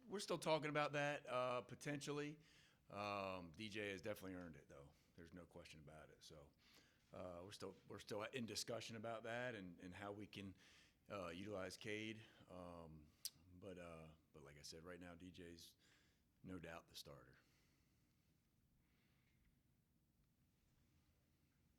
We're still talking about that potentially. DJ has definitely earned it, though. There's no question about it. So we're still in discussion about that and how we can utilize Cade. But like I said, right now DJ's no doubt the starter.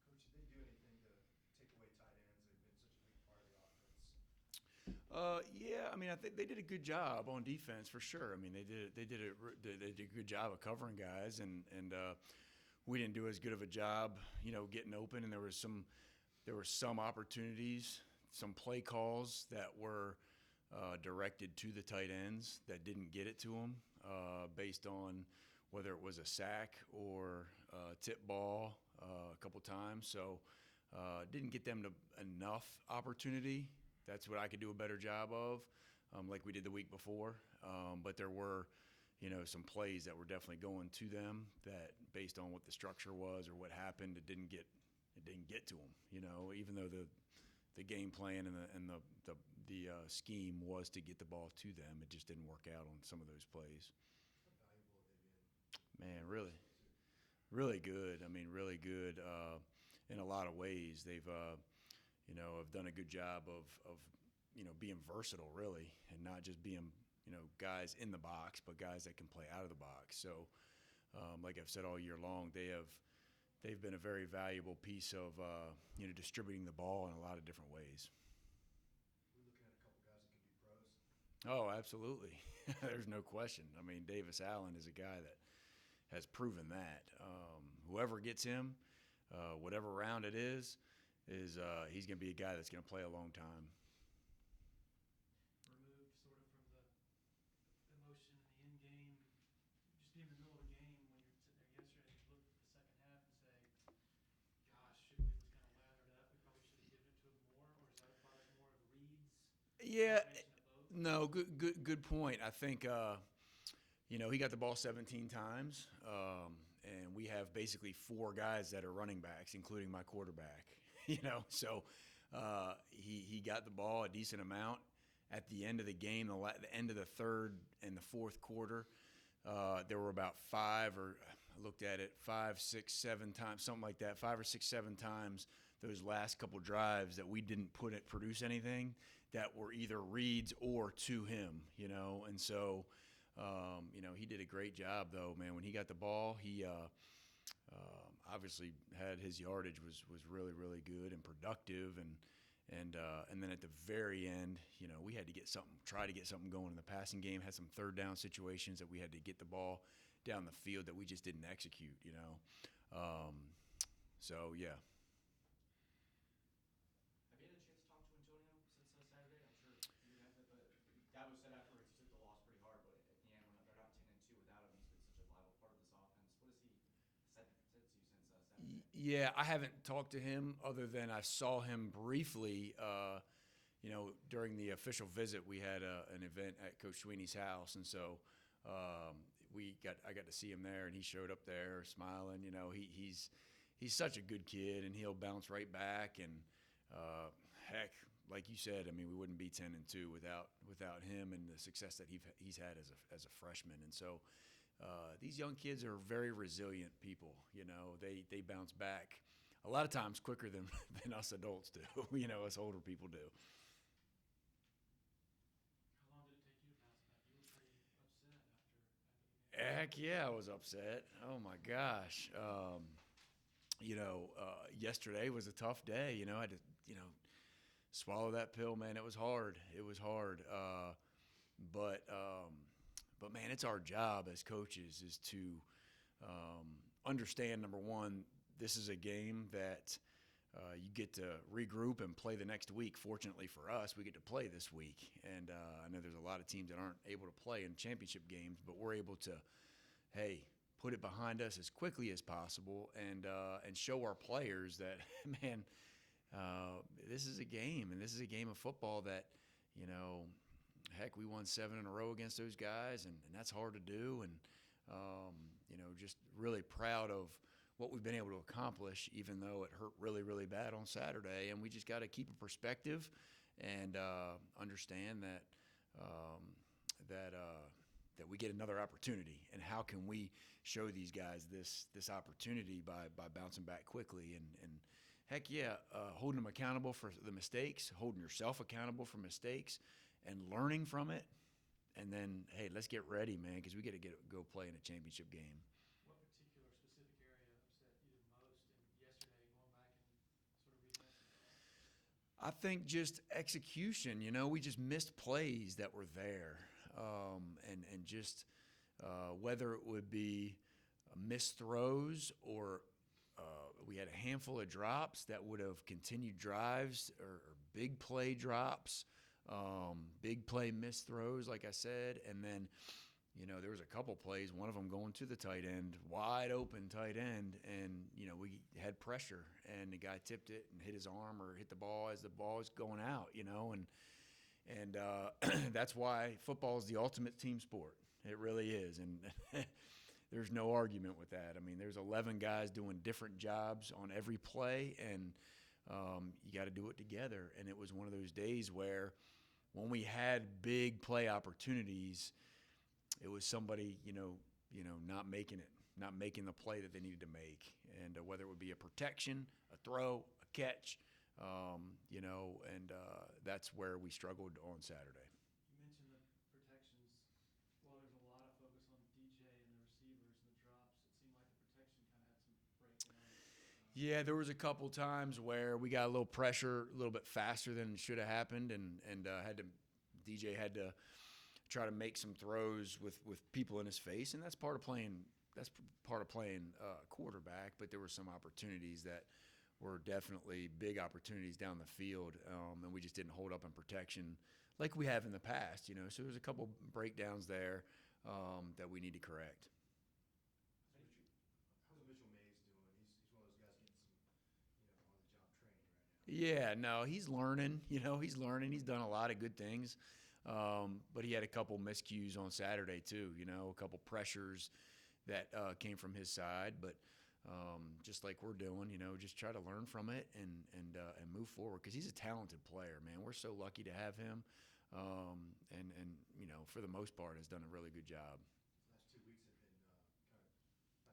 Coach, did they do anything to take away tight ends? They've been such a big part of the offense. Yeah, I mean, I think they did a good job on defense for sure. I mean, they did a good job of covering guys, and we didn't do as good of a job, getting open. And there were some opportunities, some play calls that were directed to the tight ends that didn't get it to them, based on whether it was a sack or a tip ball a couple times. So didn't get them to enough opportunity. That's what I could do a better job of, like we did the week before. But there were, some plays that were definitely going to them that, based on what the structure was or what happened, it didn't get to them. Even though the game plan and the scheme was to get the ball to them, it just didn't work out on some of those plays. How valuable have they been? Man, really, really good. I mean, really good in a lot of ways. They've have done a good job of being versatile, really, and not just being guys in the box, but guys that can play out of the box. So, like I've said all year long, they've been a very valuable piece of distributing the ball in a lot of different ways. We're looking at a couple guys that could be pros. Oh, absolutely. There's no question. I mean, Davis Allen is a guy that has proven that. Whoever gets him, whatever round it is he's going to be a guy that's going to play a long time. Removed sort of from the emotion in the end game, just be in the middle of a game when you're sitting there yesterday, you look at the second half and say, gosh, Shipley was kind of lathered up. We probably should have given it to him more, or is that a product more of Reed's? Yeah, Of both? no, good point. I think he got the ball 17 times, and we have basically 4 guys that are running backs, including my quarterback. So he got the ball a decent amount. At the end of the game, the end of the third and the fourth quarter, there were about 5, or I looked at it, 5, 6, 7 times, something like that, 5 or 6, 7 times those last couple drives that we didn't produce anything, that were either reads or to him, and so he did a great job, though, man. When he got the ball, he obviously had his yardage was really, really good and productive, and then at the very end, we had to try to get something going in the passing game. Had some third down situations that we had to get the ball down the field that we just didn't execute. So yeah. Have you had a chance to talk to Antonio since Saturday? I'm sure you have, but Dabo said afterwards he took the loss pretty hard, but at the end, when they're not 10-2 without him, he's been such a vital part of this offense. What has he said to you since Saturday? Yeah, I haven't talked to him other than I saw him briefly. During the official visit, we had an event at Coach Sweeney's house, and so I got to see him there, and he showed up there smiling. He's such a good kid, and he'll bounce right back. And heck, like you said, I mean, we wouldn't be 10-2 without him and the success that he's had as a freshman. And so these young kids are very resilient people. They bounce back a lot of times quicker than us adults do. Us older people do. How long did it take you to bounce back? You were pretty upset after the game. Heck yeah, I was upset. Oh my gosh. Yesterday was a tough day. I had to, swallow that pill, man. It was hard. But man, it's our job as coaches is to understand, number one, this is a game that you get to regroup and play the next week. Fortunately for us, we get to play this week. And I know there's a lot of teams that aren't able to play in championship games, but we're able to, put it behind us as quickly as possible and show our players that, man, this is a game, and this is a game of football that, heck, we won 7 in a row against those guys, and that's hard to do. And, just really proud of what we've been able to accomplish, even though it hurt really, really bad on Saturday. And we just got to keep a perspective and understand that that we get another opportunity, and how can we show these guys this opportunity by bouncing back quickly and heck yeah, holding them accountable for the mistakes, holding yourself accountable for mistakes, and learning from it. And then, hey, let's get ready, man, because we got to go play in a championship game. What particular specific area upset you the most in yesterday, going back and sort of rehashing it all? I think just execution. We just missed plays that were there, and just whether it would be missed throws or we had a handful of drops that would have continued drives or big play drops, big play missed throws, like I said, and then there was a couple plays, one of them going to the tight end, wide open tight end, and we had pressure, and the guy tipped it and hit his arm or hit the ball as the ball is going out, and that's why football is the ultimate team sport. It really is, and there's no argument with that. I mean, there's 11 guys doing different jobs on every play, and you got to do it together. And it was one of those days where when we had big play opportunities, it was somebody, not making it, not making the play that they needed to make. And whether it would be a protection, a throw, a catch, and that's where we struggled on Saturday. You mentioned the protections. While there's a lot of focus on DJ and the receivers and the drops, it seemed like the protection kind of had some breakdowns. Yeah, there was a couple times where we got a little pressure a little bit faster than should have happened, and DJ had to try to make some throws with people in his face, and that's part of playing. That's part of playing quarterback. But there were some opportunities that were definitely big opportunities down the field, and we just didn't hold up in protection like we have in the past. So there's a couple breakdowns there that we need to correct. How's Mitchell Mays doing? He's one of those guys getting some, on-the-job training right now. Yeah, no, he's learning. He's learning. He's done a lot of good things, but he had a couple miscues on Saturday too. A couple pressures that came from his side, but just like we're doing, just try to learn from it and move forward, because he's a talented player, man. We're so lucky to have him, and for the most part has done a really good job. Last 2 weeks have been kind of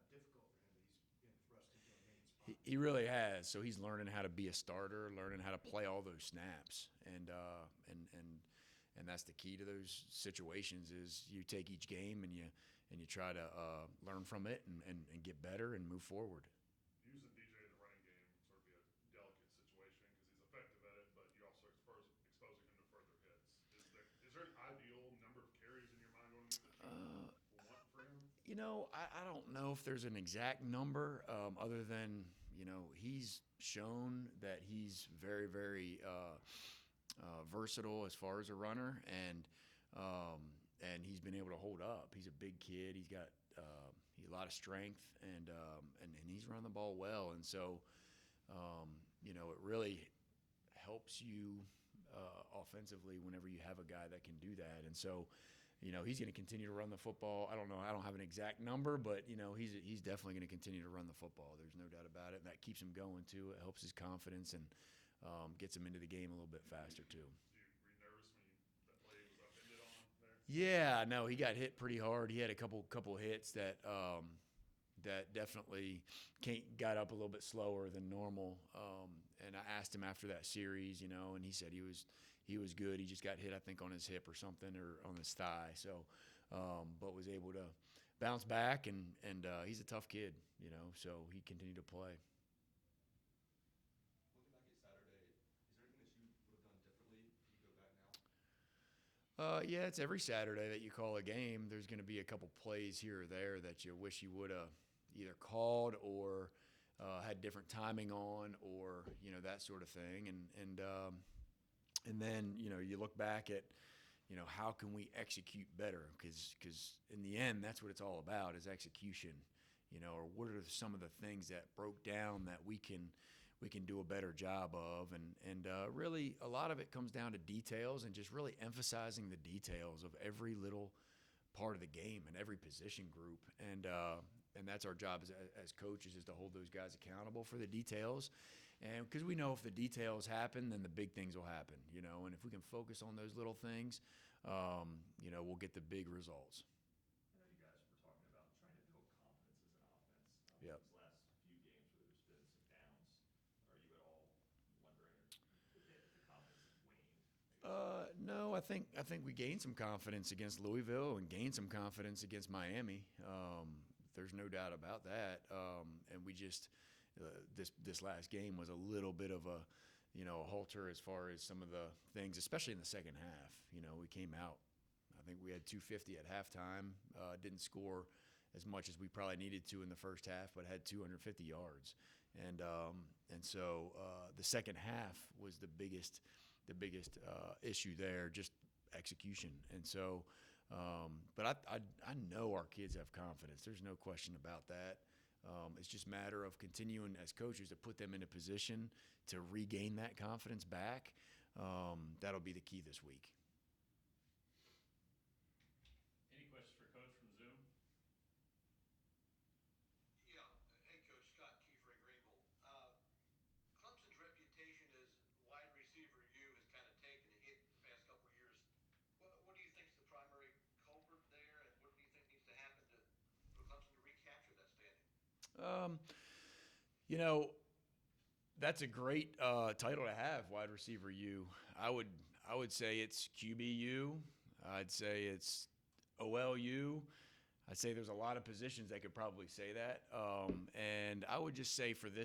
not difficult for him, but he's been thrust into a main spot. He really has. So he's learning how to be a starter, learning how to play all those snaps, and that's the key to those situations. Is you take each game and you try to learn from it and get better and move forward. Using DJ in the running game sort of be a delicate situation because he's effective at it, but you're also exposing him to further hits. Is there an ideal number of carries in your mind going into the want for him? I don't know if there's an exact number, other than he's shown that he's very, very versatile as far as a runner, and he's been able to hold up. He's a big kid. He's got a lot of strength, and he's running the ball well. And so, it really helps you offensively whenever you have a guy that can do that. And so, he's going to continue to run the football. I don't know. I don't have an exact number, but he's definitely going to continue to run the football. There's no doubt about it. And that keeps him going too. It helps his confidence and gets him into the game a little bit faster too. Were you nervous when that play was upended on there? Yeah, no, he got hit pretty hard. He had a couple hits that definitely got up a little bit slower than normal. And I asked him after that series, and he said he was good. He just got hit, I think, on his hip or something, or on his thigh. So, but was able to bounce back, and he's a tough kid, so he continued to play. Looking back at Saturday, is there anything that you would have done differently if you go back now? Yeah, it's every Saturday that you call a game. There's going to be a couple plays here or there that you wish you would have either called or had different timing on, or that sort of thing. And then you look back at how can we execute better, because in the end that's what it's all about, is execution. Or what are some of the things that broke down that we can do a better job of, and really a lot of it comes down to details, and just really emphasizing the details of every little part of the game and every position group, and that's our job as coaches, is to hold those guys accountable for the details, and because we know if the details happen, then the big things will happen, and if we can focus on those little things, we'll get the big results. I know you guys were talking about trying to build confidence as an offense. Yep. These last few games where there's been some downs, are you at all wondering if the confidence has waned? No, I think we gained some confidence against Louisville and gained some confidence against Miami. There's no doubt about that. And we just this last game was a little bit of a halter as far as some of the things, especially in the second half. We came out. I think we had 250 at halftime. Didn't score as much as we probably needed to in the first half, but had 250 yards. And so the second half was the biggest issue there, just execution. And so, but I know our kids have confidence. There's no question about that. It's just a matter of continuing as coaches to put them in a position to regain that confidence back. That'll be the key this week. Any questions for Coach from Zoom? Yeah. Hey, Coach, Scott Kiefer in Greenville. Clemson's reputation as wide receiver U has kind of taken a hit the past couple of years. What do you think is the primary culprit there, and what do you think needs to happen for Clemson to recapture that standing? That's a great title to have, wide receiver U. I would say it's QBU. I'd say it's OLU. I'd say there's a lot of positions that could probably say that. And I would just say for this